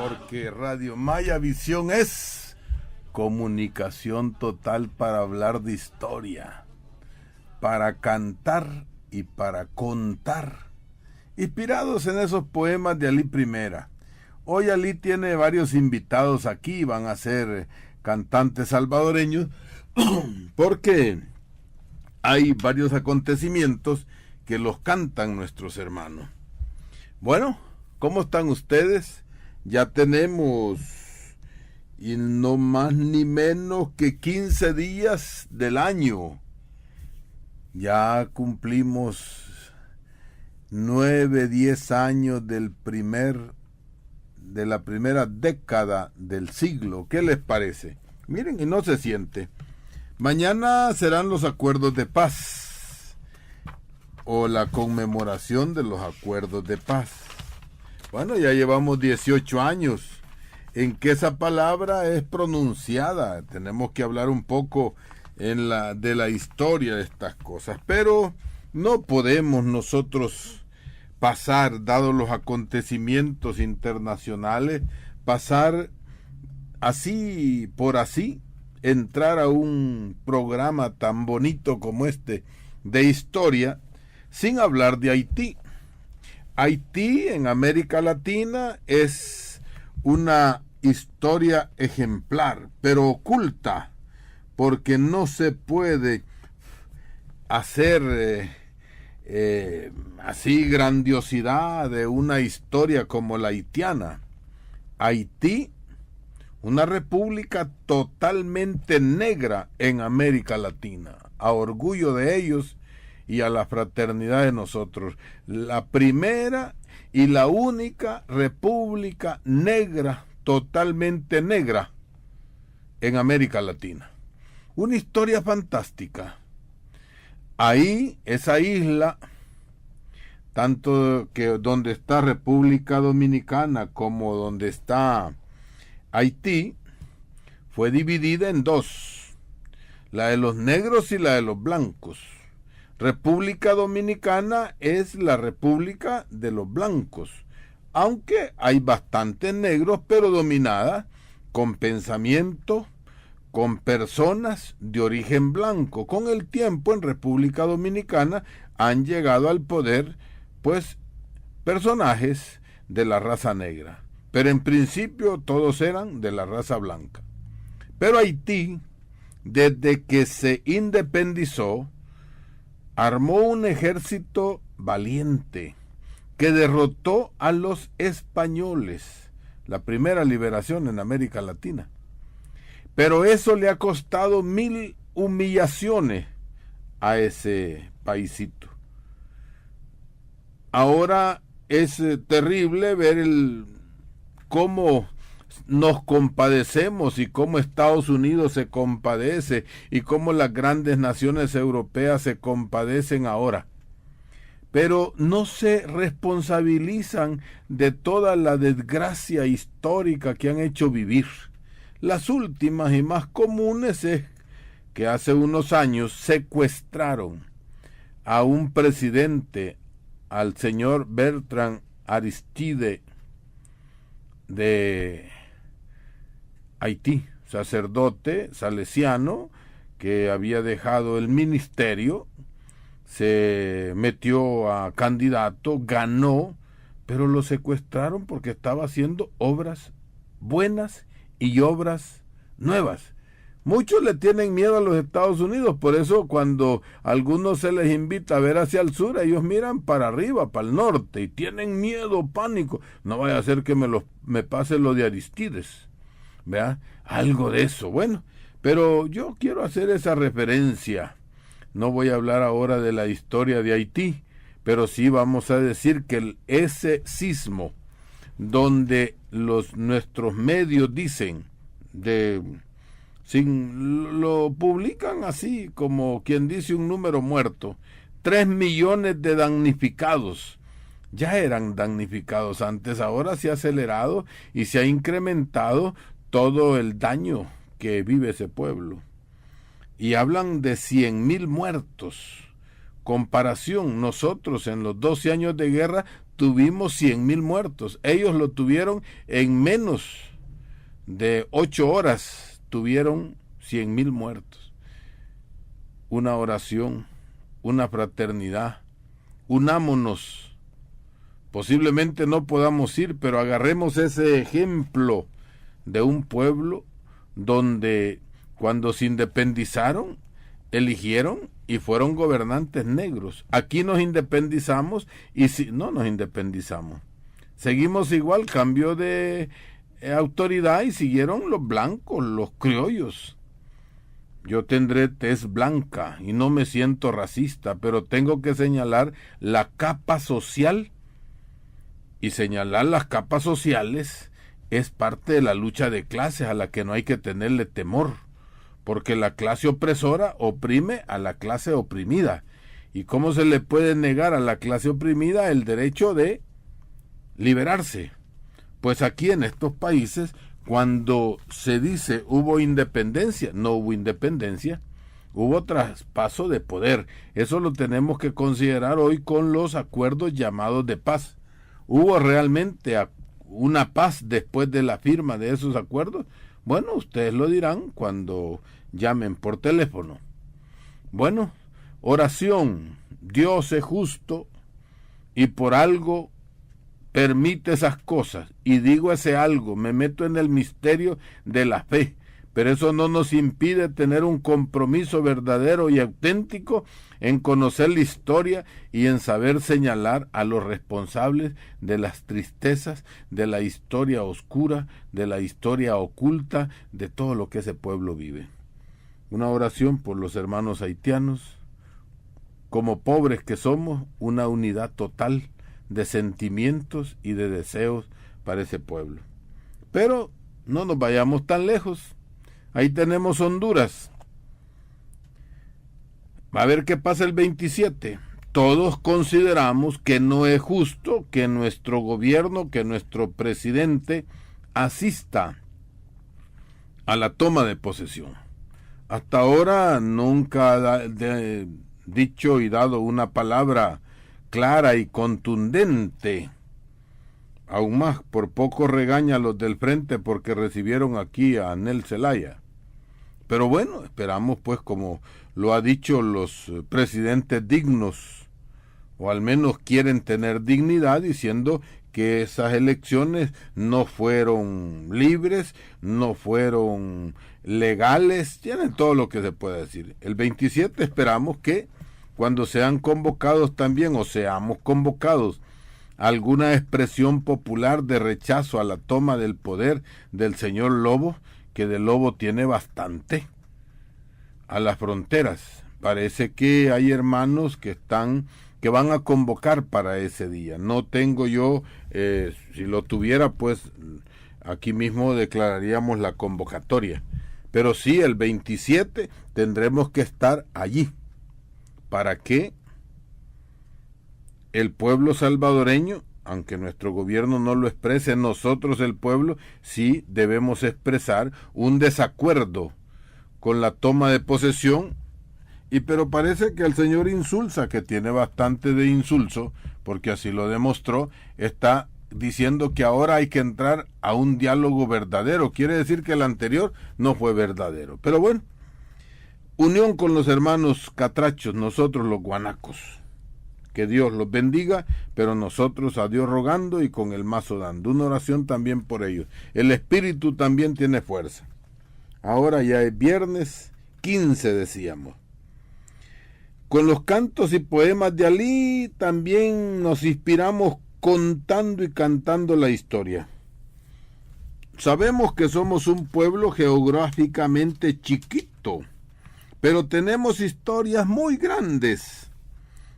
porque Radio Maya Visión es comunicación total para hablar de historia, para cantar y para contar, inspirados en esos poemas de Alí Primera. Hoy Alí tiene varios invitados aquí, van a ser cantantes salvadoreños, porque hay varios acontecimientos que los cantan nuestros hermanos. Bueno, ¿cómo están ustedes? Ya tenemos, y no más ni menos que 15 días del año. Ya cumplimos 9, 10 años de la primera década del siglo. ¿Qué les parece? Miren, y no se siente. Mañana serán los acuerdos de paz, o la conmemoración de los acuerdos de paz. Bueno, ya llevamos 18 años en que esa palabra es pronunciada. Tenemos que hablar un poco de la historia de estas cosas, pero no podemos nosotros pasar, dados los acontecimientos internacionales, pasar así por así, entrar a un programa tan bonito como este de historia sin hablar de Haití. Haití en América Latina es una historia ejemplar, pero oculta, porque no se puede hacer así grandiosidad de una historia como la haitiana. Haití, una república totalmente negra en América Latina, a orgullo de ellos y a la fraternidad de nosotros. La primera y la única república negra, totalmente negra, en América Latina. Una historia fantástica. Ahí, esa isla, tanto que donde está República Dominicana como donde está Haití, fue dividida en dos, la de los negros y la de los blancos. República Dominicana es la república de los blancos, aunque hay bastantes negros, pero dominada con pensamiento, con personas de origen blanco. Con el tiempo en República Dominicana han llegado al poder, pues, personajes de la raza negra, pero en principio todos eran de la raza blanca. Pero Haití, desde que se independizó, armó un ejército valiente que derrotó a los españoles, la primera liberación en América Latina. Pero eso le ha costado 1000 humillaciones a ese paisito. Ahora es terrible ver cómo nos compadecemos y cómo Estados Unidos se compadece y cómo las grandes naciones europeas se compadecen ahora. Pero no se responsabilizan de toda la desgracia histórica que han hecho vivir. Las últimas y más comunes es que hace unos años secuestraron a un presidente, al señor Bertrand Aristide de Haití, sacerdote salesiano que había dejado el ministerio, se metió a candidato, ganó, pero lo secuestraron porque estaba haciendo obras buenas y obras nuevas. Muchos le tienen miedo a los Estados Unidos, por eso cuando a algunos se les invita a ver hacia el sur, ellos miran para arriba, para el norte, y tienen miedo, pánico. No vaya a ser que me pase lo de Aristides, ¿vea? Algo de eso, bueno, pero yo quiero hacer esa referencia. No voy a hablar ahora de la historia de Haití, pero sí vamos a decir que ese sismo, donde nuestros medios dicen, lo publican así como quien dice un número muerto, 3 millones de damnificados. Ya eran damnificados antes, ahora se ha acelerado y se ha incrementado todo el daño que vive ese pueblo. Y hablan de 100,000 muertos. Comparación, nosotros en los 12 años de guerra tuvimos 100,000 muertos. Ellos lo tuvieron en menos de 8 horas, tuvieron 100,000 muertos. Una oración, una fraternidad, unámonos. Posiblemente no podamos ir, pero agarremos ese ejemplo de un pueblo donde cuando se independizaron, eligieron y fueron gobernantes negros. Aquí nos independizamos y si no nos independizamos, seguimos igual, cambio de autoridad y siguieron los blancos, los criollos. Yo tendré tez blanca y no me siento racista, pero tengo que señalar la capa social, y señalar las capas sociales es parte de la lucha de clases a la que no hay que tenerle temor, porque la clase opresora oprime a la clase oprimida. ¿Y cómo se le puede negar a la clase oprimida el derecho de liberarse? Pues aquí en estos países, cuando se dice hubo independencia, no hubo independencia, hubo traspaso de poder. Eso lo tenemos que considerar hoy con los acuerdos llamados de paz. ¿Hubo realmente una paz después de la firma de esos acuerdos? Bueno, ustedes lo dirán cuando llamen por teléfono. Bueno, oración. Dios es justo y por algo permite esas cosas. Y digo ese algo, me meto en el misterio de la fe. Pero eso no nos impide tener un compromiso verdadero y auténtico en conocer la historia y en saber señalar a los responsables de las tristezas, de la historia oscura, de la historia oculta, de todo lo que ese pueblo vive. Una oración por los hermanos haitianos. Como pobres que somos, una unidad total de sentimientos y de deseos para ese pueblo. Pero no nos vayamos tan lejos. Ahí tenemos Honduras. A ver qué pasa el 27. Todos consideramos que no es justo que nuestro gobierno, que nuestro presidente asista a la toma de posesión. Hasta ahora nunca ha dicho y dado una palabra clara y contundente. Aún más, por poco regaña a los del frente porque recibieron aquí a Anel Zelaya. Pero bueno, esperamos pues, como lo ha dicho, los presidentes dignos, o al menos quieren tener dignidad, diciendo que esas elecciones no fueron libres, no fueron legales, tienen todo lo que se puede decir. El 27 esperamos que cuando sean convocados también, o seamos convocados, alguna expresión popular de rechazo a la toma del poder del señor Lobo, que de Lobo tiene bastante, a las fronteras. Parece que hay hermanos que van a convocar para ese día. No tengo yo, si lo tuviera, pues aquí mismo declararíamos la convocatoria. Pero sí, el 27 tendremos que estar allí para que el pueblo salvadoreño, aunque nuestro gobierno no lo exprese, nosotros el pueblo sí debemos expresar un desacuerdo con la toma de posesión. Pero parece que el señor Insulza, que tiene bastante de insulso, porque así lo demostró, está diciendo que ahora hay que entrar a un diálogo verdadero. Quiere decir que el anterior no fue verdadero. Pero bueno, unión con los hermanos catrachos, nosotros los guanacos. Que Dios los bendiga, pero nosotros a Dios rogando y con el mazo dando. Una oración también por ellos. El espíritu también tiene fuerza. Ahora ya es viernes 15, decíamos. Con los cantos y poemas de Alí también nos inspiramos contando y cantando la historia. Sabemos que somos un pueblo geográficamente chiquito, pero tenemos historias muy grandes.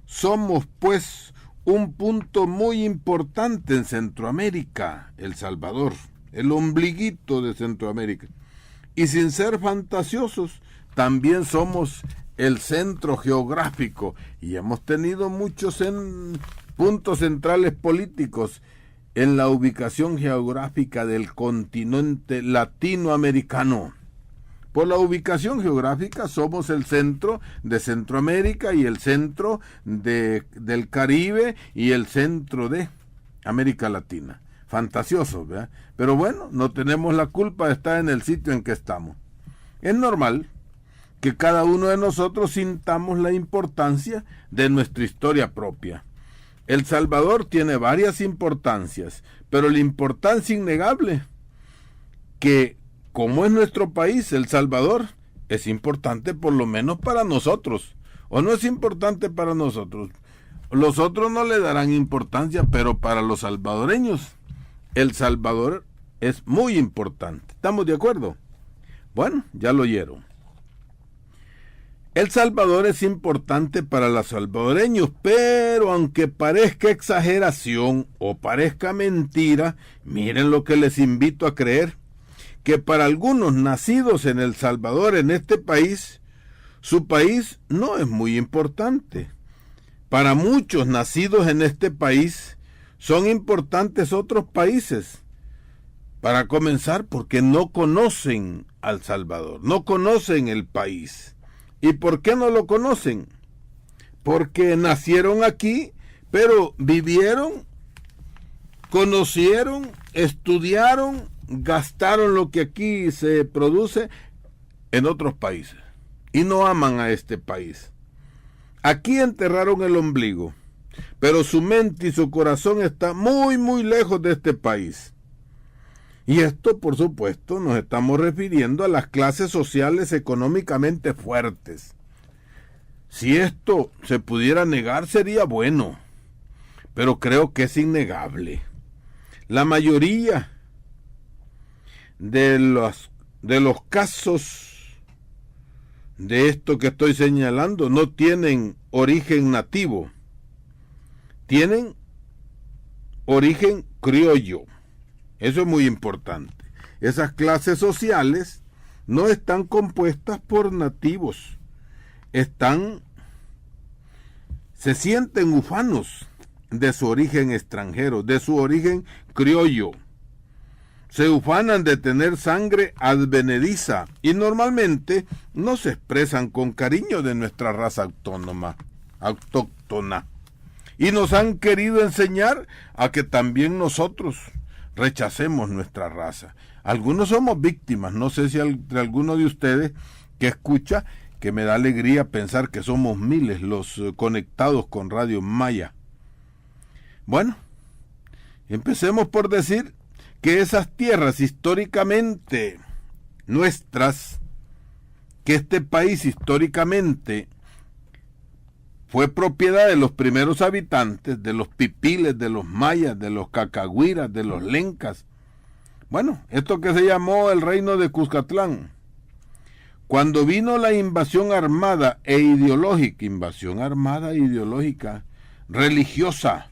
Somos, pues, un punto muy importante en Centroamérica, El Salvador, el ombliguito de Centroamérica. Y sin ser fantasiosos, también somos el centro geográfico y hemos tenido muchos puntos centrales políticos en la ubicación geográfica del continente latinoamericano. Por la ubicación geográfica somos el centro de Centroamérica y el centro del Caribe y el centro de América Latina. Fantasioso, ¿verdad? Pero bueno, no tenemos la culpa de estar en el sitio en que estamos. Es normal que cada uno de nosotros sintamos la importancia de nuestra historia propia. El Salvador tiene varias importancias, pero la importancia innegable que, como es nuestro país, El Salvador, es importante por lo menos para nosotros. ¿O no es importante para nosotros? Los otros no le darán importancia, pero para los salvadoreños, El Salvador es muy importante. ¿Estamos de acuerdo? Bueno, ya lo oyeron. El Salvador es importante para los salvadoreños, pero aunque parezca exageración o parezca mentira, miren lo que les invito a creer, que para algunos nacidos en El Salvador, en este país, su país no es muy importante. Para muchos nacidos en este país, son importantes otros países. Para comenzar, porque no conocen a El Salvador, no conocen el país. ¿Y por qué no lo conocen? Porque nacieron aquí, pero vivieron, conocieron, estudiaron, gastaron lo que aquí se produce en otros países. Y no aman a este país. Aquí enterraron el ombligo, pero su mente y su corazón está muy, muy lejos de este país. Y esto, por supuesto, nos estamos refiriendo a las clases sociales económicamente fuertes. Si esto se pudiera negar, sería bueno, pero creo que es innegable. La mayoría de los casos de esto que estoy señalando no tienen origen nativo, tienen origen criollo. Eso es muy importante. Esas clases sociales no están compuestas por nativos. Se sienten ufanos de su origen extranjero, de su origen criollo. Se ufanan de tener sangre advenediza y normalmente no se expresan con cariño de nuestra raza autóctona. Y nos han querido enseñar a que también nosotros rechacemos nuestra raza. Algunos somos víctimas, no sé si entre alguno de ustedes que escucha, que me da alegría pensar que somos miles los conectados con Radio Maya. Bueno, empecemos por decir que esas tierras históricamente nuestras, que este país históricamente fue propiedad de los primeros habitantes, de los pipiles, de los mayas, de los cacagüiras, de los lencas. Bueno, esto que se llamó el reino de Cuscatlán. Cuando vino la invasión armada e ideológica, religiosa,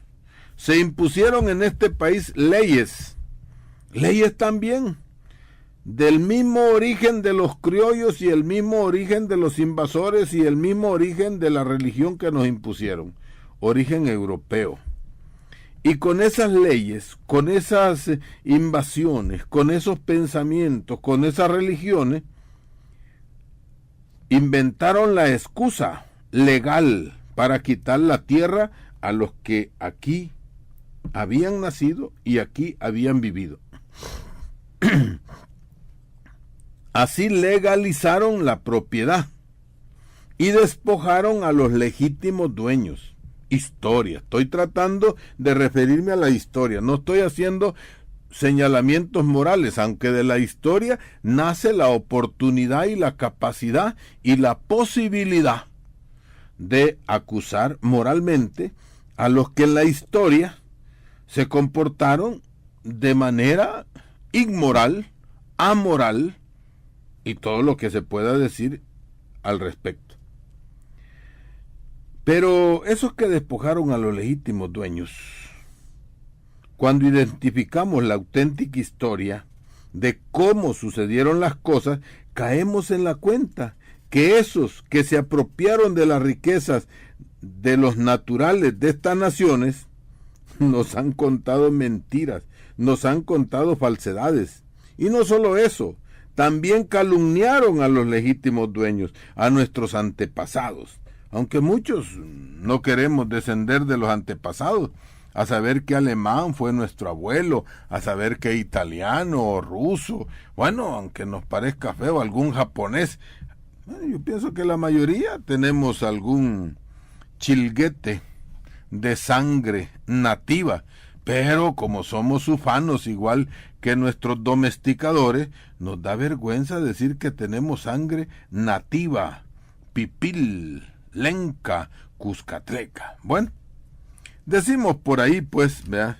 se impusieron en este país leyes también, del mismo origen de los criollos y el mismo origen de los invasores y el mismo origen de la religión que nos impusieron, origen europeo. Y con esas leyes, con esas invasiones, con esos pensamientos, con esas religiones, inventaron la excusa legal para quitar la tierra a los que aquí habían nacido y aquí habían vivido. Así legalizaron la propiedad y despojaron a los legítimos dueños. Historia. Estoy tratando de referirme a la historia. No estoy haciendo señalamientos morales, aunque de la historia nace la oportunidad y la capacidad y la posibilidad de acusar moralmente a los que en la historia se comportaron de manera inmoral, amoral, y todo lo que se pueda decir al respecto. Pero esos que despojaron a los legítimos dueños, cuando identificamos la auténtica historia de cómo sucedieron las cosas, caemos en la cuenta que esos que se apropiaron de las riquezas de los naturales de estas naciones, nos han contado mentiras, nos han contado falsedades. Y no solo eso, también calumniaron a los legítimos dueños, a nuestros antepasados. Aunque muchos no queremos descender de los antepasados, a saber qué alemán fue nuestro abuelo, a saber qué italiano o ruso, bueno, aunque nos parezca feo, algún japonés. Yo pienso que la mayoría tenemos algún chilguete de sangre nativa, pero como somos ufanos igual que nuestros domesticadores, nos da vergüenza decir que tenemos sangre nativa, pipil, lenca, cuscatleca. Bueno, decimos por ahí, pues, ¿verdad?,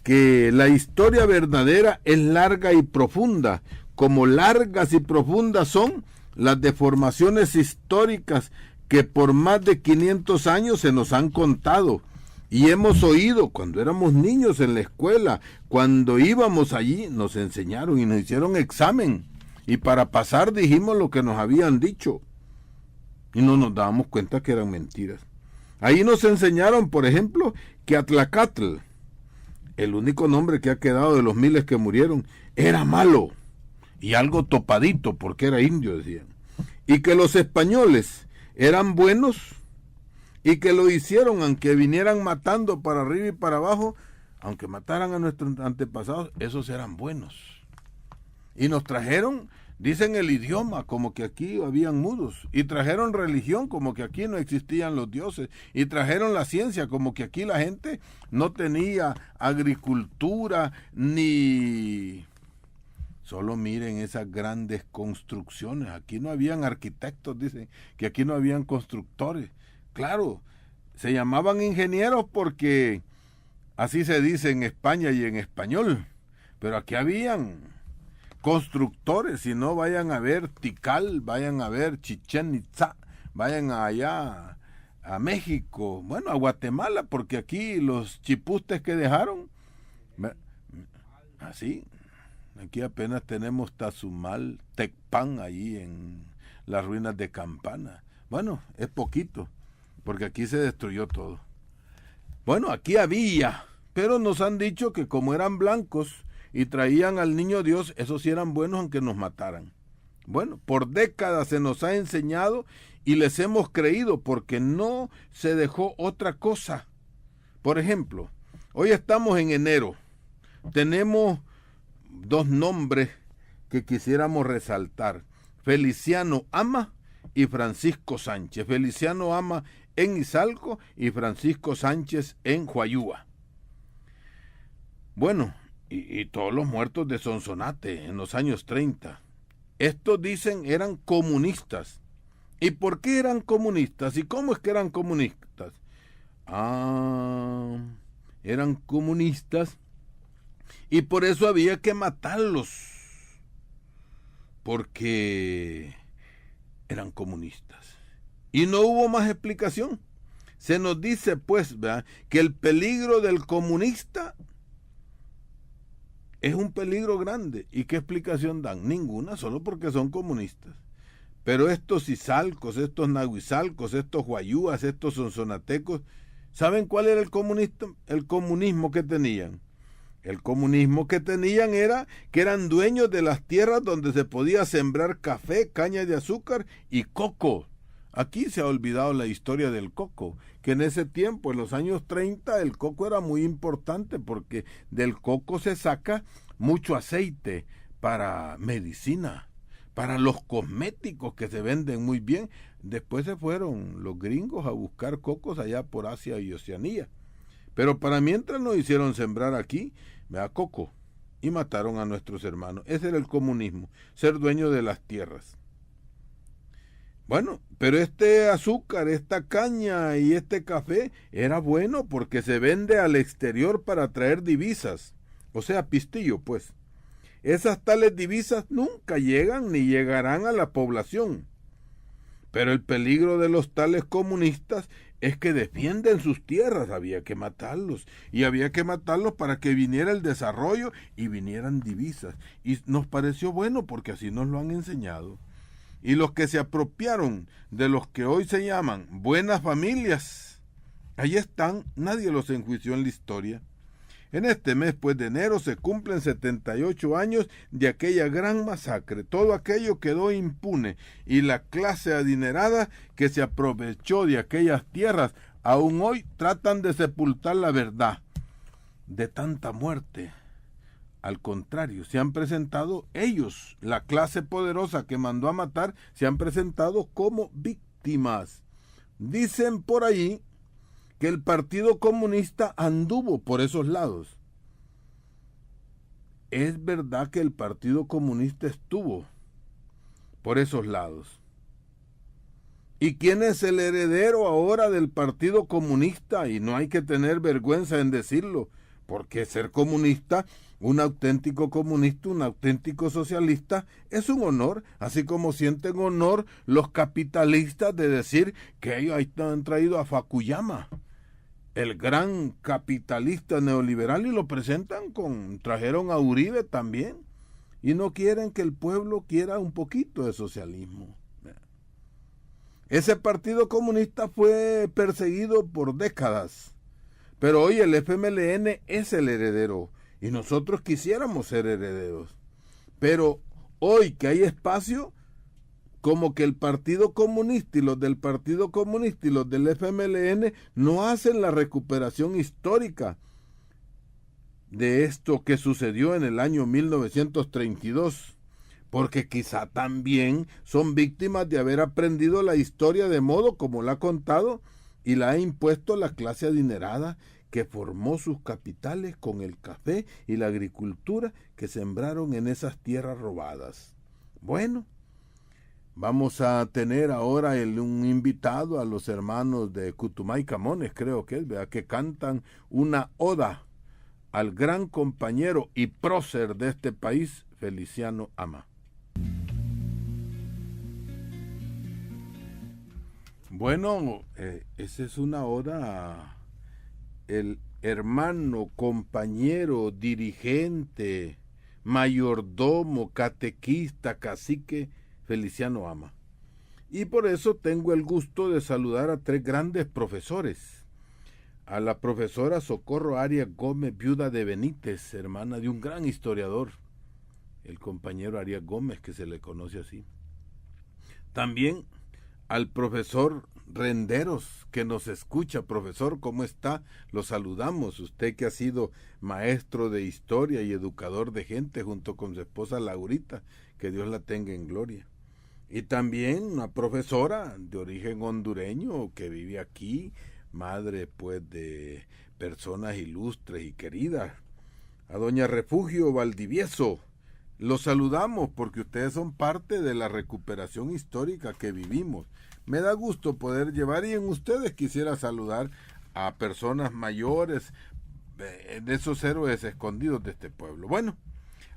que la historia verdadera es larga y profunda, como largas y profundas son las deformaciones históricas que por más de 500 años se nos han contado y hemos oído cuando éramos niños en la escuela, cuando íbamos allí, nos enseñaron y nos hicieron examen y para pasar dijimos lo que nos habían dicho y no nos dábamos cuenta que eran mentiras. Ahí nos enseñaron, por ejemplo, que Atlacatl, el único nombre que ha quedado de los miles que murieron, era malo y algo topadito porque era indio, decían, y que los españoles eran buenos y que lo hicieron aunque vinieran matando para arriba y para abajo, aunque mataran a nuestros antepasados, esos eran buenos. Y nos trajeron, dicen, el idioma, como que aquí habían mudos, y trajeron religión, como que aquí no existían los dioses, y trajeron la ciencia, como que aquí la gente no tenía agricultura, ni... Solo miren esas grandes construcciones, aquí no habían arquitectos, dicen, que aquí no habían constructores. Claro, se llamaban ingenieros porque así se dice en España y en español, pero aquí habían constructores, si no vayan a ver Tikal, vayan a ver Chichén Itzá, vayan allá a México, bueno, a Guatemala, porque aquí los chipustes que dejaron, así, aquí apenas tenemos Tazumal, Tecpan, allí en las ruinas de Campana. Bueno, es poquito, porque aquí se destruyó todo. Bueno, aquí había, pero nos han dicho que como eran blancos y traían al niño Dios, esos sí eran buenos aunque nos mataran. Bueno, por décadas se nos ha enseñado y les hemos creído porque no se dejó otra cosa. Por ejemplo, hoy estamos en enero, tenemos dos nombres que quisiéramos resaltar: Feliciano Ama y Francisco Sánchez. Feliciano Ama en Izalco y Francisco Sánchez en Huayúa. Bueno, y todos los muertos de Sonsonate en los años 30. Estos dicen eran comunistas. ¿Y por qué eran comunistas? ¿Y cómo es que eran comunistas? Eran comunistas y por eso había que matarlos, porque eran comunistas. Y no hubo más explicación. Se nos dice, pues, ¿verdad?, que el peligro del comunista es un peligro grande. ¿Y qué explicación dan? Ninguna, solo porque son comunistas. Pero estos izalcos, estos nahuizalcos, estos huayúas, estos sonsonatecos, ¿saben cuál era el comunismo que tenían? El comunismo que tenían era que eran dueños de las tierras donde se podía sembrar café, caña de azúcar y coco. Aquí se ha olvidado la historia del coco, que en ese tiempo, en los años 30, el coco era muy importante porque del coco se saca mucho aceite para medicina, para los cosméticos que se venden muy bien. Después se fueron los gringos a buscar cocos allá por Asia y Oceanía. Pero para mientras nos hicieron sembrar aquí, coco, y mataron a nuestros hermanos. Ese era el comunismo, ser dueño de las tierras. Bueno, pero este azúcar, esta caña y este café era bueno porque se vende al exterior para traer divisas, o sea, pistillo, pues. Esas tales divisas nunca llegan ni llegarán a la población. Pero el peligro de los tales comunistas es que defienden sus tierras. Había que matarlos, y había que matarlos para que viniera el desarrollo y vinieran divisas. Y nos pareció bueno porque así nos lo han enseñado. Y los que se apropiaron de los que hoy se llaman buenas familias, ahí están, nadie los enjuició en la historia. En este mes, pues, de enero se cumplen 78 años de aquella gran masacre. Todo aquello quedó impune y la clase adinerada que se aprovechó de aquellas tierras aún hoy tratan de sepultar la verdad. de tanta muerte. Al contrario, se han presentado ellos, la clase poderosa que mandó a matar, se han presentado como víctimas. Dicen por ahí que el Partido Comunista anduvo por esos lados. Es verdad que el Partido Comunista estuvo por esos lados. ¿Y quién es el heredero ahora del Partido Comunista? Y no hay que tener vergüenza en decirlo, porque ser comunista, un auténtico comunista, un auténtico socialista, es un honor, así como sienten honor los capitalistas de decir que ellos han traído a Fukuyama, el gran capitalista neoliberal, y lo presentan trajeron a Uribe también, y no quieren que el pueblo quiera un poquito de socialismo. Ese Partido Comunista fue perseguido por décadas, pero hoy el FMLN es el heredero, y nosotros quisiéramos ser herederos. Pero hoy que hay espacio, como que el Partido Comunista y los del Partido Comunista y los del FMLN no hacen la recuperación histórica de esto que sucedió en el año 1932, porque quizá también son víctimas de haber aprendido la historia de modo como la ha contado y la ha impuesto la clase adinerada que formó sus capitales con el café y la agricultura que sembraron en esas tierras robadas. Bueno, vamos a tener ahora un invitado a los hermanos de Cutumay Camones, creo que es, ¿verdad?, que cantan una oda al gran compañero y prócer de este país, Feliciano Ama. Bueno, esa es una oda a el hermano, compañero, dirigente, mayordomo, catequista, cacique Feliciano Ama. Y por eso tengo el gusto de saludar a tres grandes profesores. A la profesora Socorro Arias Gómez, viuda de Benítez, hermana de un gran historiador, el compañero Arias Gómez, que se le conoce así. También al profesor Renderos, que nos escucha. Profesor, ¿cómo está? Lo saludamos. Usted que ha sido maestro de historia y educador de gente junto con su esposa Laurita, que Dios la tenga en gloria. Y también una profesora de origen hondureño que vive aquí, madre pues de personas ilustres y queridas, a doña Refugio Valdivieso. Los saludamos porque ustedes son parte de la recuperación histórica que vivimos. Me da gusto poder llevar, y en ustedes quisiera saludar a personas mayores, de esos héroes escondidos de este pueblo. Bueno,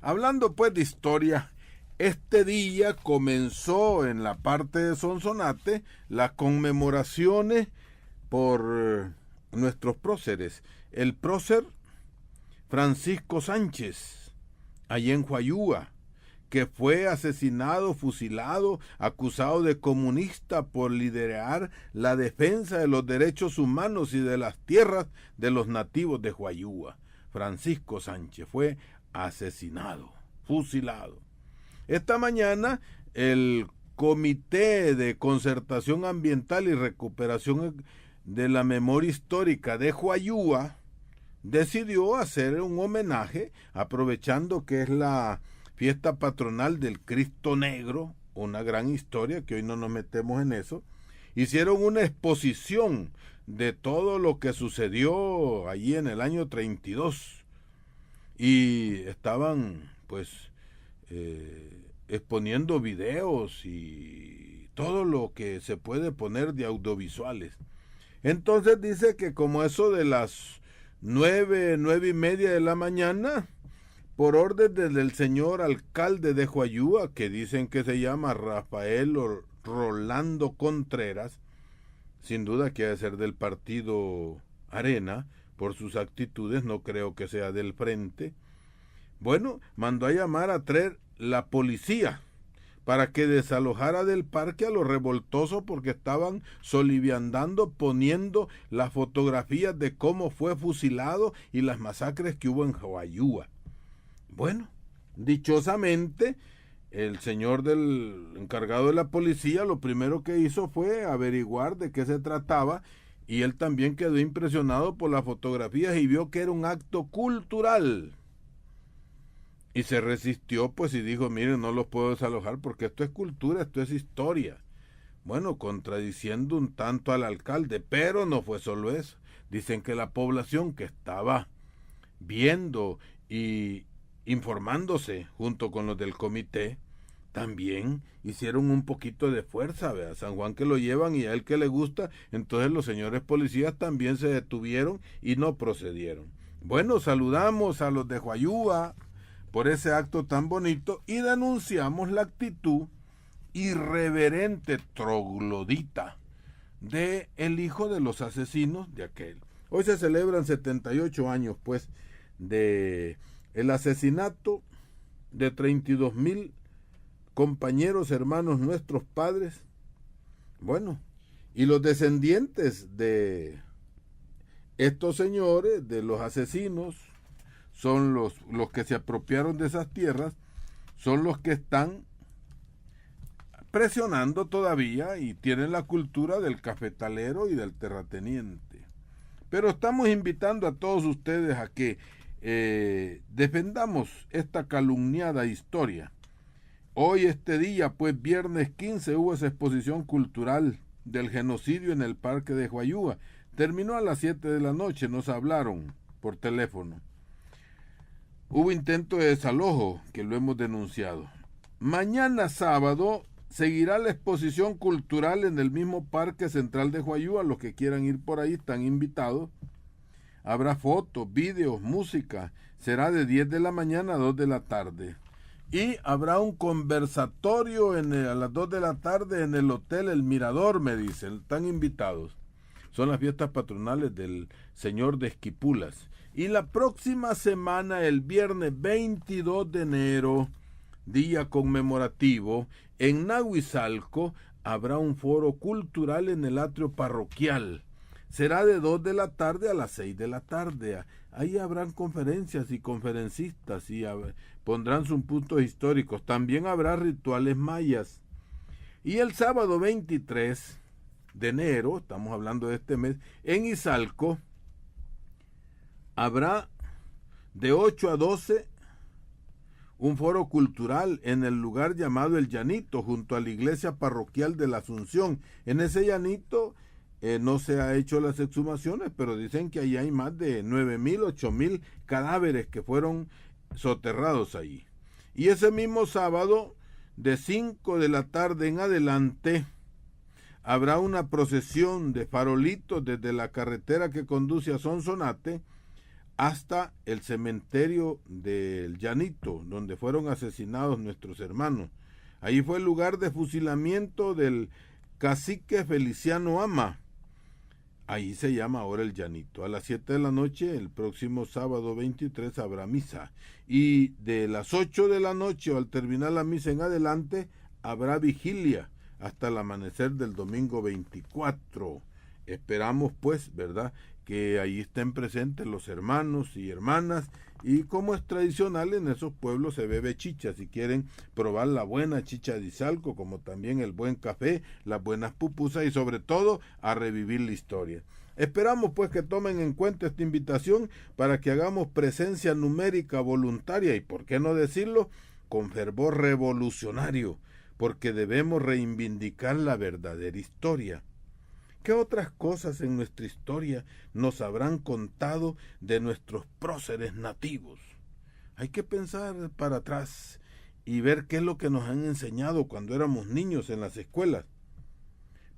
hablando pues de historia, este día comenzó en la parte de Sonsonate las conmemoraciones por nuestros próceres. El prócer Francisco Sánchez, allá en Huayúa, que fue asesinado, fusilado, acusado de comunista por liderar la defensa de los derechos humanos y de las tierras de los nativos de Huayúa. Francisco Sánchez fue asesinado, fusilado. Esta mañana el Comité de Concertación Ambiental y Recuperación de la Memoria Histórica de Huayúa decidió hacer un homenaje, aprovechando que es la fiesta patronal del Cristo Negro, una gran historia que hoy no nos metemos en eso. Hicieron una exposición de todo lo que sucedió allí en el año 32 y estaban pues exponiendo videos y todo lo que se puede poner de audiovisuales. Entonces dice que como eso de las 9:30 de la mañana, por orden del señor alcalde de Huayúa, que dicen que se llama Rafael Rolando Contreras, sin duda que ha de ser del partido Arena, por sus actitudes, no creo que sea del frente. Bueno, mandó a llamar a traer la policía para que desalojara del parque a los revoltosos porque estaban soliviandando, poniendo las fotografías de cómo fue fusilado y las masacres que hubo en Huayúa. Bueno, dichosamente, el señor del encargado de la policía lo primero que hizo fue averiguar de qué se trataba y él también quedó impresionado por las fotografías y vio que era un acto cultural. Y se resistió, pues, y dijo, miren, no los puedo desalojar porque esto es cultura, esto es historia. Bueno, contradiciendo un tanto al alcalde, pero no fue solo eso. Dicen que la población que estaba viendo y informándose junto con los del comité, también hicieron un poquito de fuerza, ¿ve? A San Juan que lo llevan y a él que le gusta, entonces los señores policías también se detuvieron y no procedieron. Bueno, saludamos a los de Huayúa por ese acto tan bonito y denunciamos la actitud irreverente, troglodita de el hijo de los asesinos de aquel. Hoy se celebran 78 años, pues, de el asesinato de 32,000 compañeros, hermanos, nuestros padres. Bueno, y los descendientes de estos señores, de los asesinos, son los que se apropiaron de esas tierras, son los que están presionando todavía y tienen la cultura del cafetalero y del terrateniente. Pero estamos invitando a todos ustedes a que defendamos esta calumniada historia. Hoy, este día, pues viernes 15, hubo esa exposición cultural del genocidio en el parque de Huayúa. Terminó a las 7 de la noche, nos hablaron por teléfono. Hubo intento de desalojo, que lo hemos denunciado. Mañana sábado seguirá la exposición cultural en el mismo Parque Central de Huayúa. Los que quieran ir por ahí están invitados. Habrá fotos, videos, música. Será de 10 de la mañana a 2 de la tarde. Y habrá un conversatorio a las 2 de la tarde en el Hotel El Mirador, me dicen. Están invitados. Son las fiestas patronales del Señor de Esquipulas. Y la próxima semana, el viernes 22 de enero, día conmemorativo, en Nahuizalco habrá un foro cultural en el atrio parroquial. Será de 2 de la tarde a las 6 de la tarde. Ahí habrán conferencias y conferencistas y pondrán sus puntos históricos. También habrá rituales mayas. Y el sábado 23 de enero, estamos hablando de este mes, en Izalco habrá de 8 a 12 un foro cultural en el lugar llamado El Llanito, junto a la iglesia parroquial de la Asunción. En ese llanito no se ha hecho las exhumaciones, pero dicen que ahí hay más de 9,000, 8,000 cadáveres que fueron soterrados ahí. Y ese mismo sábado, de 5 de la tarde en adelante, habrá una procesión de farolitos desde la carretera que conduce a Sonsonate hasta el cementerio del Llanito, donde fueron asesinados nuestros hermanos. Ahí fue el lugar de fusilamiento del cacique Feliciano Ama. Ahí se llama ahora el Llanito. A las 7 de la noche, el próximo sábado 23, habrá misa. Y de las 8 de la noche, o al terminar la misa en adelante, habrá vigilia hasta el amanecer del domingo 24. Esperamos, pues, ¿verdad?, que ahí estén presentes los hermanos y hermanas, y como es tradicional en esos pueblos se bebe chicha. Si quieren probar la buena chicha de Izalco, como también el buen café, las buenas pupusas y sobre todo a revivir la historia. Esperamos pues que tomen en cuenta esta invitación para que hagamos presencia numérica voluntaria y, por qué no decirlo, con fervor revolucionario, porque debemos reivindicar la verdadera historia. ¿Qué otras cosas en nuestra historia nos habrán contado de nuestros próceres nativos? Hay que pensar para atrás y ver qué es lo que nos han enseñado cuando éramos niños en las escuelas.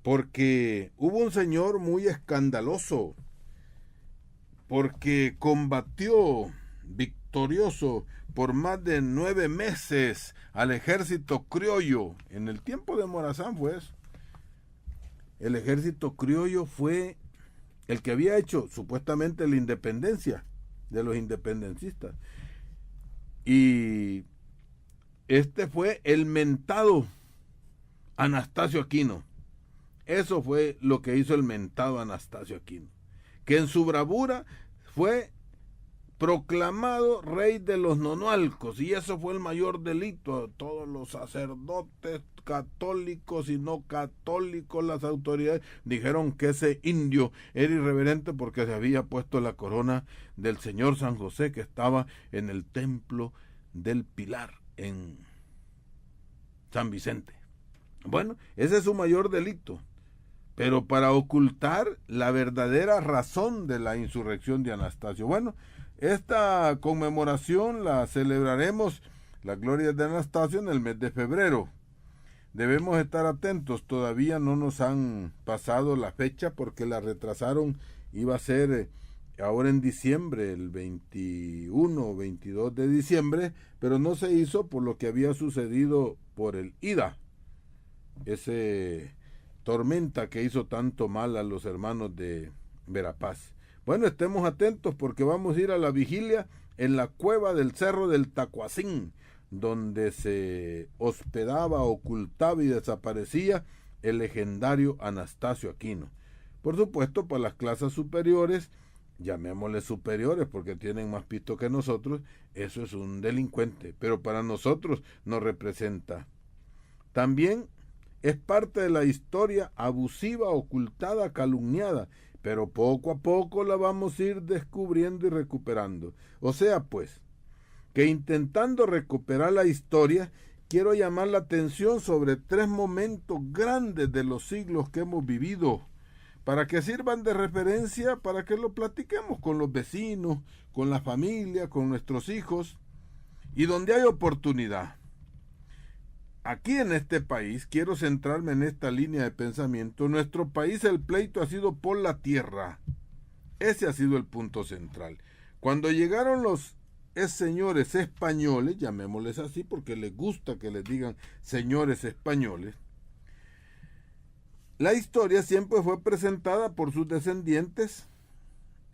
Porque hubo un señor muy escandaloso, porque combatió victorioso por más de 9 meses al ejército criollo. En el tiempo de Morazán fue eso. El ejército criollo fue el que había hecho supuestamente la independencia de los independencistas. Y este fue el mentado Anastasio Aquino. Eso fue lo que hizo el mentado Anastasio Aquino, que en su bravura fue proclamado rey de los nonualcos, y eso fue el mayor delito. Todos los sacerdotes católicos y no católicos, las autoridades dijeron que ese indio era irreverente porque se había puesto la corona del señor San José que estaba en el templo del Pilar en San Vicente. Bueno, ese es su mayor delito, pero para ocultar la verdadera razón de la insurrección de Anastasio. Bueno, esta conmemoración la celebraremos, la gloria de Anastasio, en el mes de febrero. Debemos estar atentos, todavía no nos han pasado la fecha porque la retrasaron, iba a ser ahora en diciembre, el 21 o 22 de diciembre, pero no se hizo por lo que había sucedido por el Ida, ese tormenta que hizo tanto mal a los hermanos de Verapaz. Bueno, estemos atentos porque vamos a ir a la vigilia en la cueva del Cerro del Tacuacín, donde se hospedaba, ocultaba y desaparecía el legendario Anastasio Aquino. Por supuesto, para las clases superiores, llamémosle superiores porque tienen más pisto que nosotros, eso es un delincuente, pero para nosotros nos representa. También es parte de la historia abusiva, ocultada, calumniada, pero poco a poco la vamos a ir descubriendo y recuperando. O sea, pues, que intentando recuperar la historia, quiero llamar la atención sobre 3 momentos grandes de los siglos que hemos vivido, para que sirvan de referencia, para que lo platiquemos con los vecinos, con la familia, con nuestros hijos, y donde hay oportunidad. Aquí en este país, quiero centrarme en esta línea de pensamiento, nuestro país el pleito ha sido por la tierra. Ese ha sido el punto central. Cuando llegaron los señores españoles, llamémosles así porque les gusta que les digan señores españoles, la historia siempre fue presentada por sus descendientes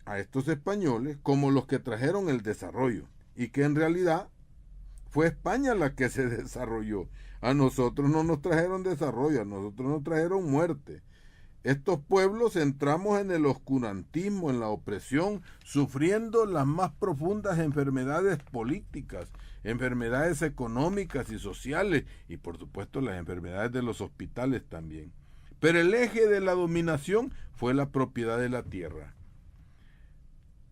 a estos españoles como los que trajeron el desarrollo, y que en realidad fue España la que se desarrolló. A nosotros no nos trajeron desarrollo, a nosotros nos trajeron muerte. Estos pueblos entramos en el oscurantismo, en la opresión, sufriendo las más profundas enfermedades políticas, enfermedades económicas y sociales, y por supuesto las enfermedades de los hospitales también. Pero el eje de la dominación fue la propiedad de la tierra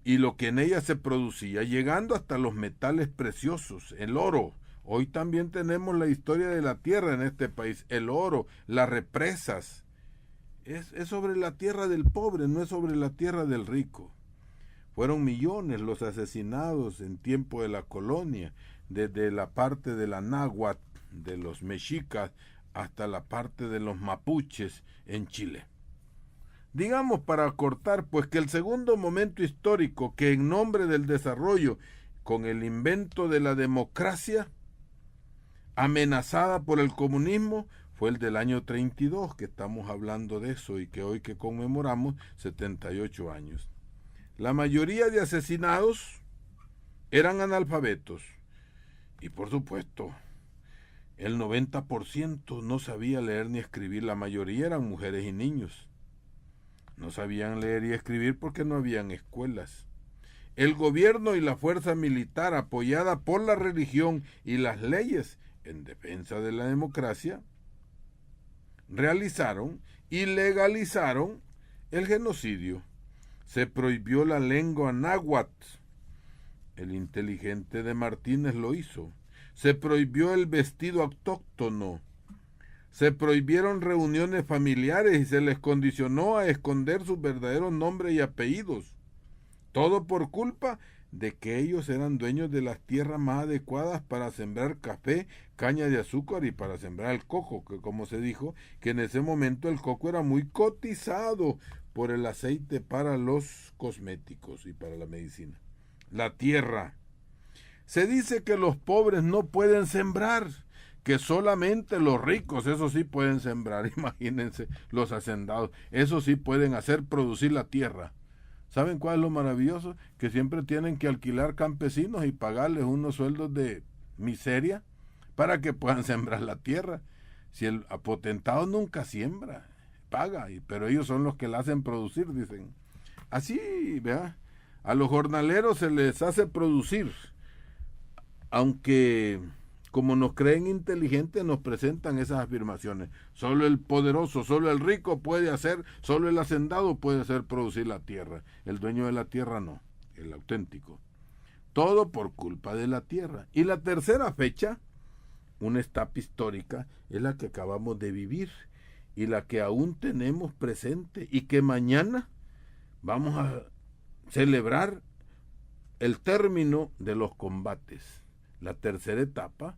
y lo que en ella se producía, llegando hasta los metales preciosos, el oro. Hoy también tenemos la historia de la tierra en este país, el oro, las represas. Es sobre la tierra del pobre, no es sobre la tierra del rico. Fueron millones los asesinados en tiempo de la colonia, desde la parte de la náhuatl, de los mexicas, hasta la parte de los mapuches en Chile. Digamos, para cortar, pues que el segundo momento histórico que en nombre del desarrollo, con el invento de la democracia, amenazada por el comunismo, fue el del año 32, que estamos hablando de eso y que hoy que conmemoramos 78 años. La mayoría de asesinados eran analfabetos y por supuesto el 90% no sabía leer ni escribir, la mayoría eran mujeres y niños. No sabían leer y escribir porque no habían escuelas. El gobierno y la fuerza militar, apoyada por la religión y las leyes en defensa de la democracia, realizaron y legalizaron el genocidio. Se prohibió la lengua náhuatl. El inteligente de Martínez lo hizo. Se prohibió el vestido autóctono. Se prohibieron reuniones familiares y se les condicionó a esconder sus verdaderos nombres y apellidos. Todo por culpa de que ellos eran dueños de las tierras más adecuadas para sembrar café, caña de azúcar y para sembrar el coco, que como se dijo, que en ese momento el coco era muy cotizado por el aceite para los cosméticos y para la medicina. La tierra. Se dice que los pobres no pueden sembrar, que solamente los ricos, eso sí pueden sembrar, imagínense, los hacendados, eso sí pueden hacer producir la tierra. ¿Saben cuál es lo maravilloso? Que siempre tienen que alquilar campesinos y pagarles unos sueldos de miseria para que puedan sembrar la tierra. Si el apotentado nunca siembra, paga, pero ellos son los que la hacen producir, dicen. Así, ¿verdad? A los jornaleros se les hace producir, aunque como nos creen inteligentes nos presentan esas afirmaciones. Solo el poderoso, solo el rico puede hacer, solo el hacendado puede hacer producir la tierra. El dueño de la tierra no, el auténtico. Todo por culpa de la tierra. Y la tercera fecha, una etapa histórica, es la que acabamos de vivir y la que aún tenemos presente y que mañana vamos a celebrar el término de los combates. La tercera etapa,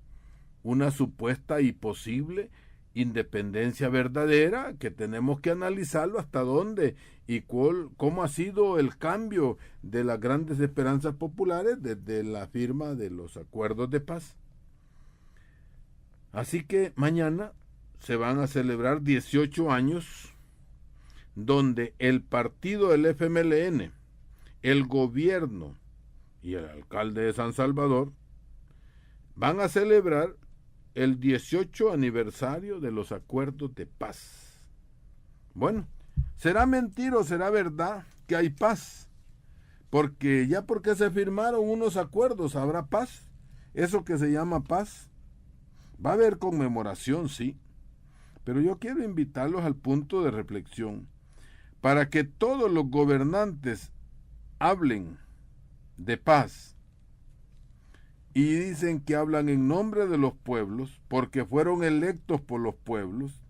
una supuesta y posible independencia verdadera, que tenemos que analizarlo hasta dónde y cómo ha sido el cambio de las grandes esperanzas populares desde la firma de los acuerdos de paz. Así que mañana se van a celebrar 18 años donde el partido del FMLN, el gobierno y el alcalde de San Salvador van a celebrar el 18 aniversario de los acuerdos de paz. Bueno, ¿será mentira o será verdad que hay paz? Porque ya porque se firmaron unos acuerdos, ¿habrá paz? Eso que se llama paz. Va a haber conmemoración, sí, pero yo quiero invitarlos al punto de reflexión para que todos los gobernantes hablen de paz y dicen que hablan en nombre de los pueblos porque fueron electos por los pueblos,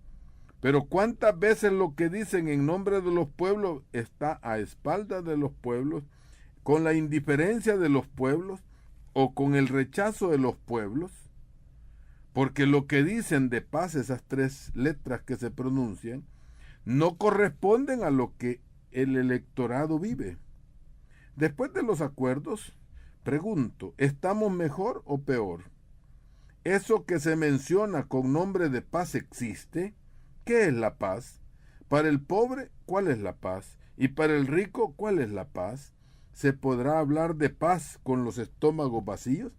pero ¿cuántas veces lo que dicen en nombre de los pueblos está a espaldas de los pueblos, con la indiferencia de los pueblos o con el rechazo de los pueblos? Porque lo que dicen de paz, esas tres letras que se pronuncian, no corresponden a lo que el electorado vive. Después de los acuerdos, pregunto, ¿estamos mejor o peor? ¿Eso que se menciona con nombre de paz existe? ¿Qué es la paz? Para el pobre, ¿cuál es la paz? Y para el rico, ¿cuál es la paz? ¿Se podrá hablar de paz con los estómagos vacíos?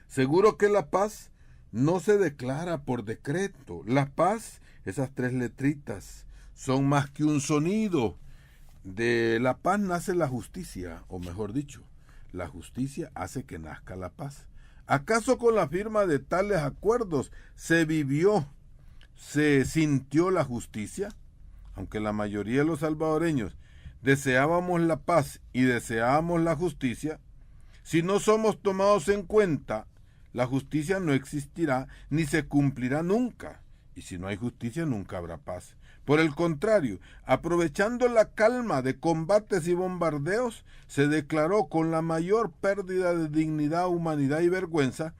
Seguro que la paz no se declara por decreto. La paz, esas tres letritas, son más que un sonido. De la paz nace la justicia, o mejor dicho, la justicia hace que nazca la paz. ¿Acaso con la firma de tales acuerdos se vivió, se sintió la justicia? Aunque la mayoría de los salvadoreños deseábamos la paz y deseábamos la justicia, si no somos tomados en cuenta, la justicia no existirá ni se cumplirá nunca. Y si no hay justicia, nunca habrá paz. Por el contrario, aprovechando la calma de combates y bombardeos, se declaró con la mayor pérdida de dignidad, humanidad y vergüenza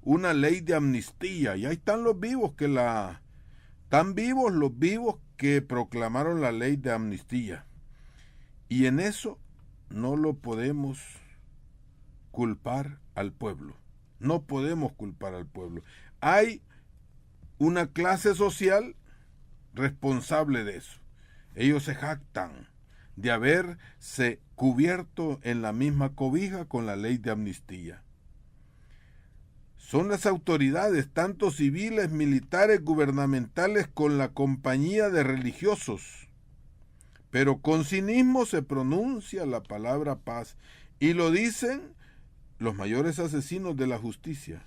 una ley de amnistía. Y ahí están los vivos tan vivos los vivos que proclamaron la ley de amnistía. Y en eso no lo podemos culpar al pueblo. No podemos culpar al pueblo. Hay una clase social responsable de eso. Ellos se jactan de haberse cubierto en la misma cobija con la ley de amnistía. Son las autoridades, tanto civiles, militares, gubernamentales, con la compañía de religiosos. Pero con cinismo se pronuncia la palabra paz y lo dicen los mayores asesinos de la justicia.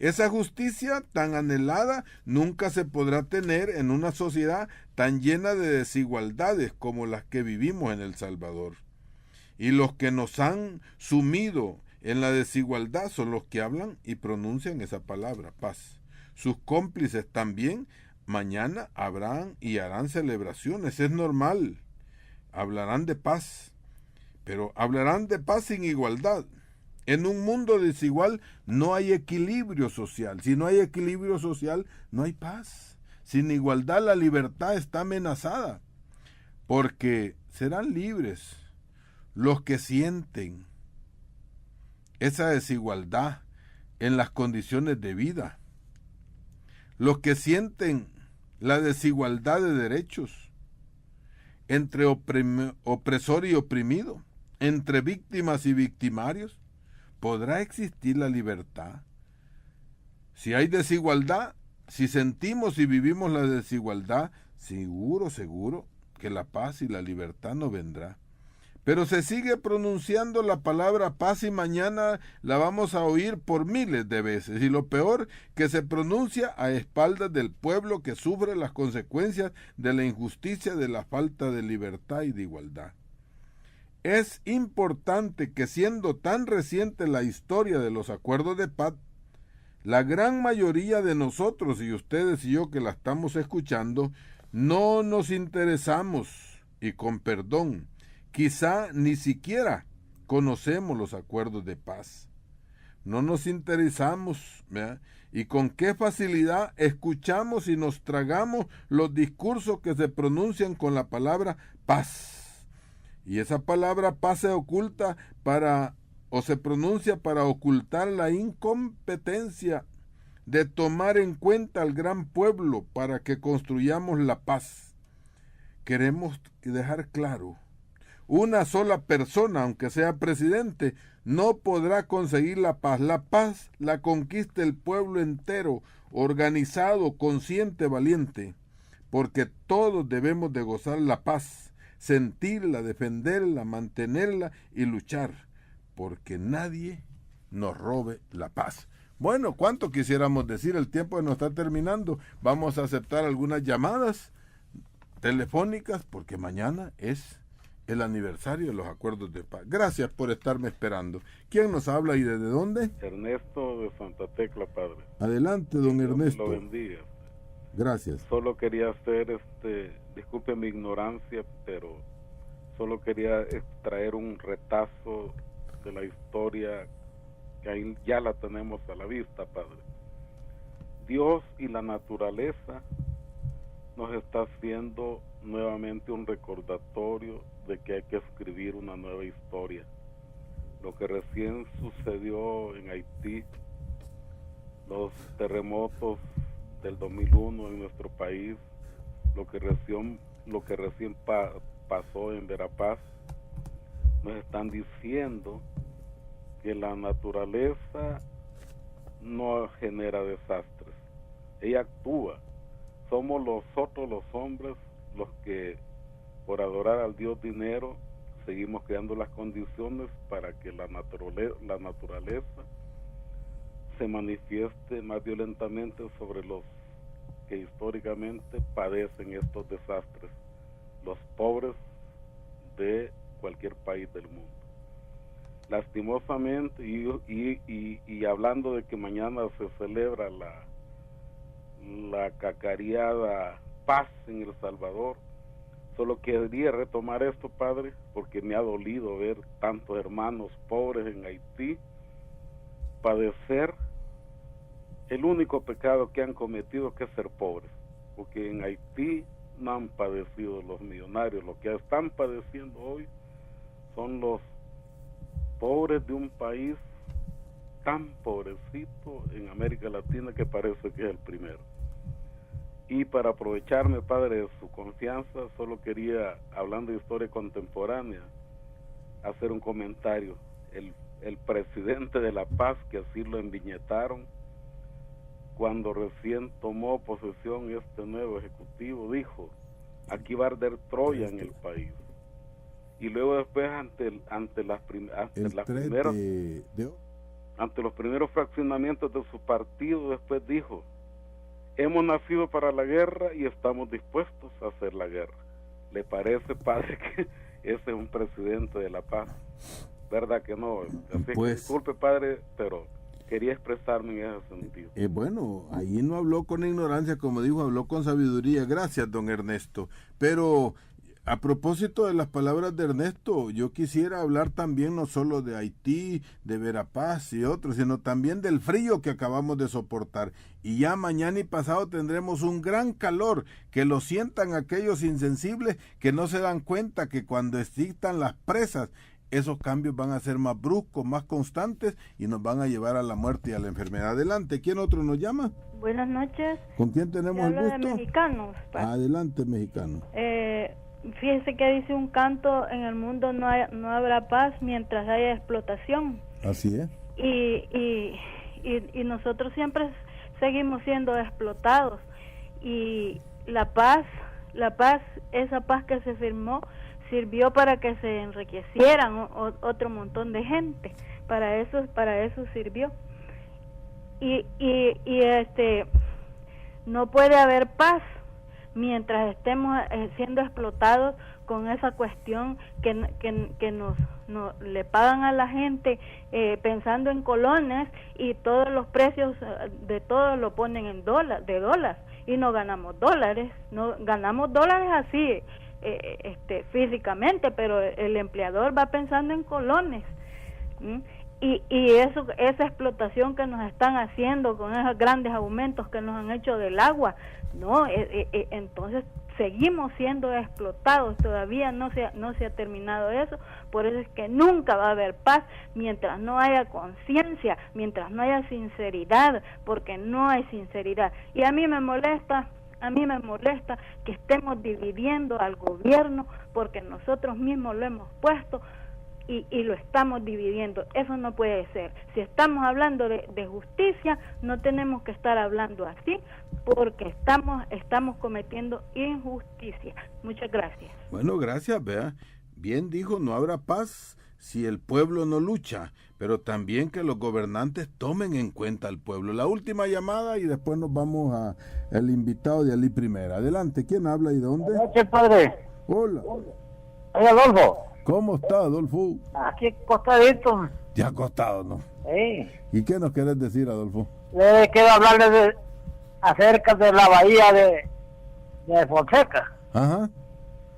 Esa justicia tan anhelada nunca se podrá tener en una sociedad tan llena de desigualdades como las que vivimos en El Salvador. Y los que nos han sumido en la desigualdad son los que hablan y pronuncian esa palabra, paz. Sus cómplices también mañana habrán y harán celebraciones, es normal. Hablarán de paz, pero hablarán de paz sin igualdad. En un mundo desigual no hay equilibrio social. Si no hay equilibrio social, no hay paz. Sin igualdad la libertad está amenazada, porque serán libres los que sienten esa desigualdad en las condiciones de vida, los que sienten la desigualdad de derechos entre opresor y oprimido, entre víctimas y victimarios. ¿Podrá existir la libertad? Si hay desigualdad, si sentimos y vivimos la desigualdad, seguro que la paz y la libertad no vendrá. Pero se sigue pronunciando la palabra paz y mañana la vamos a oír por miles de veces. Y lo peor, que se pronuncia a espaldas del pueblo que sufre las consecuencias de la injusticia, de la falta de libertad y de igualdad. Es importante que, siendo tan reciente la historia de los acuerdos de paz, la gran mayoría de nosotros, y ustedes y yo que la estamos escuchando, no nos interesamos, y con perdón, quizá ni siquiera conocemos los acuerdos de paz. No nos interesamos, ¿verdad? Y con qué facilidad escuchamos y nos tragamos los discursos que se pronuncian con la palabra paz. Y esa palabra paz se oculta o se pronuncia para ocultar la incompetencia de tomar en cuenta al gran pueblo para que construyamos la paz. Queremos dejar claro, una sola persona, aunque sea presidente, no podrá conseguir la paz. La paz la conquista el pueblo entero, organizado, consciente, valiente, porque todos debemos de gozar la paz, sentirla, defenderla, mantenerla y luchar, porque nadie nos robe la paz. Bueno, ¿cuánto quisiéramos decir? El tiempo nos está terminando. Vamos a aceptar algunas llamadas telefónicas porque mañana es el aniversario de los acuerdos de paz. Gracias por estarme esperando. ¿Quién nos habla y desde dónde? Ernesto de Santa Tecla, padre. Adelante, don Ernesto. Dios lo bendiga. Gracias. Solo quería hacer, disculpe mi ignorancia, pero solo quería traer un retazo de la historia que ahí ya la tenemos a la vista, padre. Dios y la naturaleza nos está haciendo nuevamente un recordatorio de que hay que escribir una nueva historia. Lo que recién sucedió en Haití, los terremotos del 2001 en nuestro país, lo que recién pasó en Verapaz, nos están diciendo que la naturaleza no genera desastres, ella actúa. Somos nosotros los hombres los que, por adorar al Dios dinero, seguimos creando las condiciones para que la naturaleza se manifieste más violentamente sobre los que históricamente padecen estos desastres, los pobres de cualquier país del mundo. Lastimosamente, y hablando de que mañana se celebra la cacareada paz en El Salvador, solo quería retomar esto, padre, porque me ha dolido ver tantos hermanos pobres en Haití padecer el único pecado que han cometido, que es ser pobres, porque en Haití no han padecido los millonarios, lo que están padeciendo hoy son los pobres de un país tan pobrecito en América Latina que parece que es el primero. Y para aprovecharme, padre, de su confianza, solo quería, hablando de historia contemporánea, hacer un comentario. El presidente de La Paz, que así lo enviñetaron, cuando recién tomó posesión este nuevo ejecutivo, dijo: aquí va a arder Troya en el país. Y luego después ante los primeros fraccionamientos de su partido, después dijo: hemos nacido para la guerra y estamos dispuestos a hacer la guerra. ¿Le parece, padre, que ese es un presidente de La Paz? ¿Verdad que no? Así pues, que disculpe, padre, pero quería expresarme en ese sentido. Bueno, ahí no habló con ignorancia, como dijo, habló con sabiduría. Gracias, don Ernesto. Pero a propósito de las palabras de Ernesto, yo quisiera hablar también no solo de Haití, de Verapaz y otros, sino también del frío que acabamos de soportar. Y ya mañana y pasado tendremos un gran calor, que lo sientan aquellos insensibles que no se dan cuenta que cuando existan las presas, esos cambios van a ser más bruscos, más constantes y nos van a llevar a la muerte y a la enfermedad. Adelante, ¿quién otro nos llama? Buenas noches. ¿Con quién tenemos el gusto? De mexicanos. Adelante, mexicano. Fíjese que dice un canto: en el mundo no habrá paz mientras haya explotación. Así es. Y nosotros siempre seguimos siendo explotados. Y la paz, esa paz que se firmó, sirvió para que se enriquecieran otro montón de gente. Para eso sirvió. Y no puede haber paz mientras estemos siendo explotados con esa cuestión que nos le pagan a la gente pensando en colones, y todos los precios de todo lo ponen en dólares, y no ganamos dólares así físicamente, pero el empleador va pensando en colones. Y esa explotación que nos están haciendo con esos grandes aumentos que nos han hecho del agua, no, entonces seguimos siendo explotados, todavía no se ha terminado eso. Por eso es que nunca va a haber paz mientras no haya conciencia, mientras no haya sinceridad, porque no hay sinceridad. Y a mí me molesta que estemos dividiendo al gobierno, porque nosotros mismos lo hemos puesto y lo estamos dividiendo. Eso no puede ser. Si estamos hablando de justicia, no tenemos que estar hablando así, porque estamos cometiendo injusticia. Muchas gracias. Bueno, gracias, vea. Bien dijo, no habrá paz si el pueblo no lucha, pero también que los gobernantes tomen en cuenta al pueblo. La última llamada y después nos vamos a el invitado de Ali Primera. Adelante, ¿quién habla y de dónde? Buenas noches, padre. Hola. Hola, Adolfo. ¿Cómo está, Adolfo? Aquí acostadito. Ya acostado, ¿no? Sí. ¿Y qué nos querés decir, Adolfo? Quiero hablarles acerca de la bahía de Fonseca. Ajá.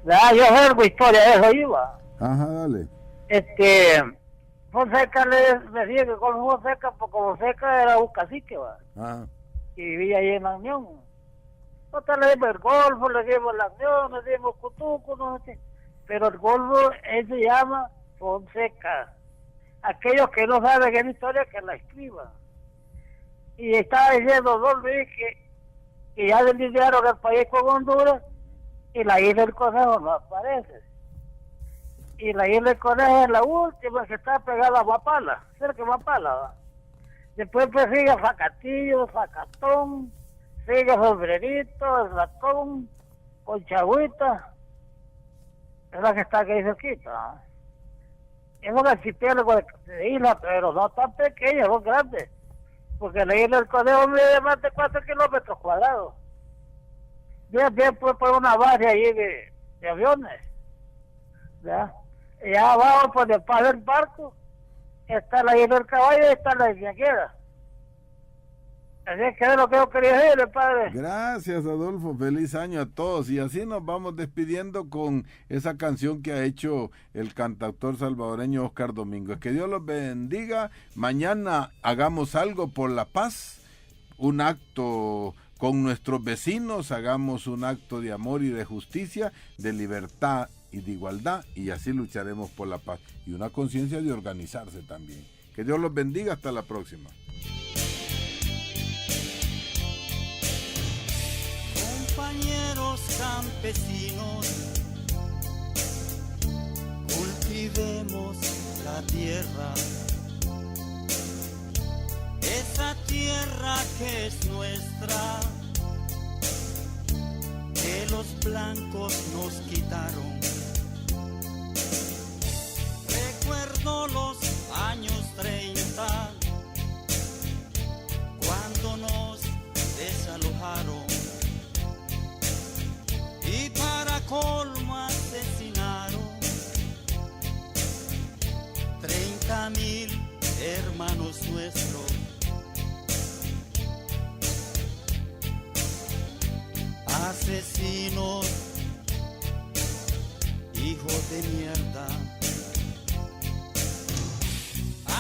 Yo sé algo historia de eso iba. Ajá, dale. Fonseca le decía que con Fonseca, porque Fonseca era un cacique, va. Ajá. Y vivía ahí en la Unión. Nosotros le dimos el Golfo, le dimos la Unión, le dimos Cutuco, no sé. Pero el Golfo, él se llama Fonseca. Aquellos que no saben qué historia, que la escriban. Y estaba diciendo Don Luis que ya desligaron el país con Honduras, y la isla del Conejo no aparece. Y la isla del Conejo es la última que está pegada a Mapala, cerca de Mapala, ¿va? Después pues sigue Zacatillo, Zacatón, sigue Sombrerito, El Ratón, Conchagüita, es la que está aquí cerquita, ¿va? Es un archipiélago de islas, pero no tan pequeñas, son grandes, porque la isla del Conejo mide más de 4 kilómetros cuadrados. Bien pues por una base ahí de aviones, ¿ya? Y abajo, por el par del barco, está la isla del Caballo y está la Ñaquera. Así que es lo que yo quería decirle, padre. Gracias, Adolfo. Feliz año a todos. Y así nos vamos despidiendo con esa canción que ha hecho el cantautor salvadoreño Oscar Domínguez. Que Dios los bendiga. Mañana hagamos algo por la paz, un acto con nuestros vecinos, hagamos un acto de amor y de justicia, de libertad y de igualdad, y así lucharemos por la paz. Y una conciencia de organizarse también. Que Dios los bendiga. Hasta la próxima. Compañeros campesinos, cultivemos la tierra, esa tierra que es nuestra, que los blancos nos quitaron. Recuerdo los años 30, cuando nos desalojaron. Y para colmo asesinaron 30,000 hermanos nuestros. Asesinos, hijos de mierda.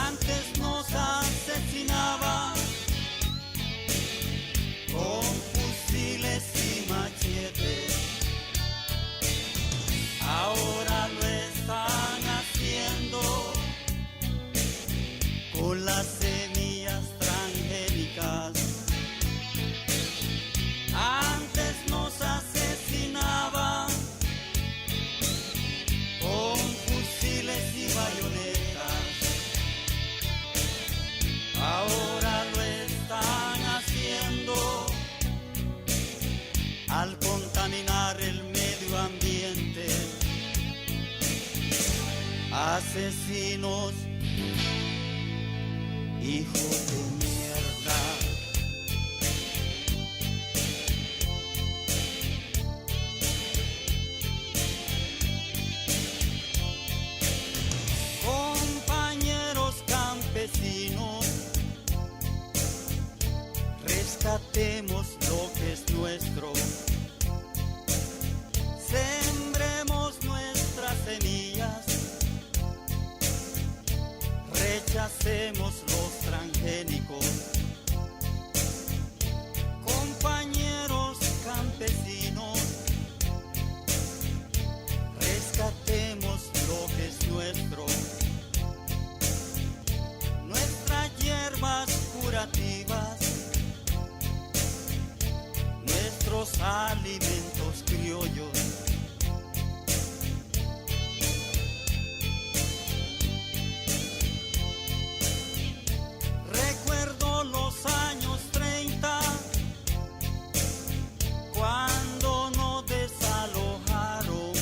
Antes nos asesinaban con fusiles y machetes. Ahora lo están haciendo con las semillas transgénicas. Antes nos asesinaban con fusiles y bayonetas. Ahora lo están haciendo al contaminar el medio ambiente. asesinos, hijos de mierda. Compañeros campesinos, rescatemos lo que es nuestro. Sembremos nuestras semillas, rechacemos los transgénicos. Compañeros campesinos, rescatemos lo que es nuestro. Nuestras hierbas curativas, nuestros alimentos criollos. Recuerdo los años 30, cuando nos desalojaron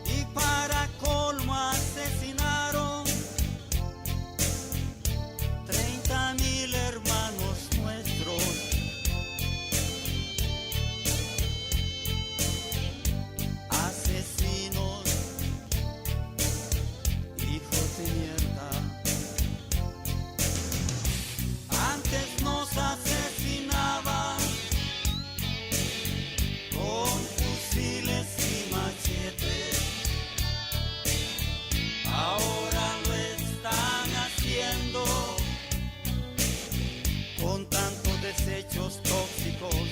y para colmo asesinaron 30,000 hermanos nuestros. Asesinos, hijos de mierda. Antes nos asesinaban con fusiles y machetes. Ahora lo están haciendo con tantos desechos tóxicos.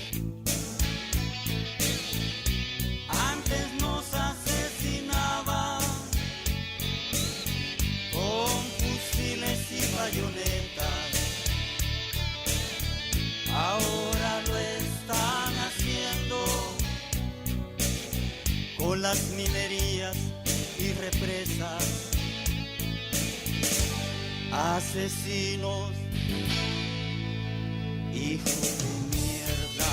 Antes nos asesinaban con fusiles y bayonetas. Ahora lo están haciendo con las minerías y represas. Asesinos, hijos de mierda.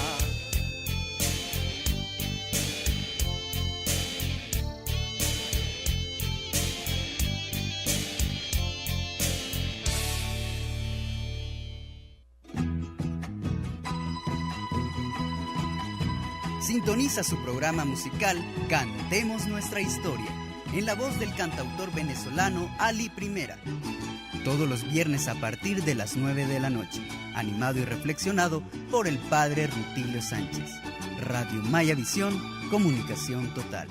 Sintoniza su programa musical Cantemos Nuestra Historia, en la voz del cantautor venezolano Ali Primera. Todos los viernes a partir de las 9 de la noche, animado y reflexionado por el padre Rutilio Sánchez. Radio Maya Visión, comunicación total.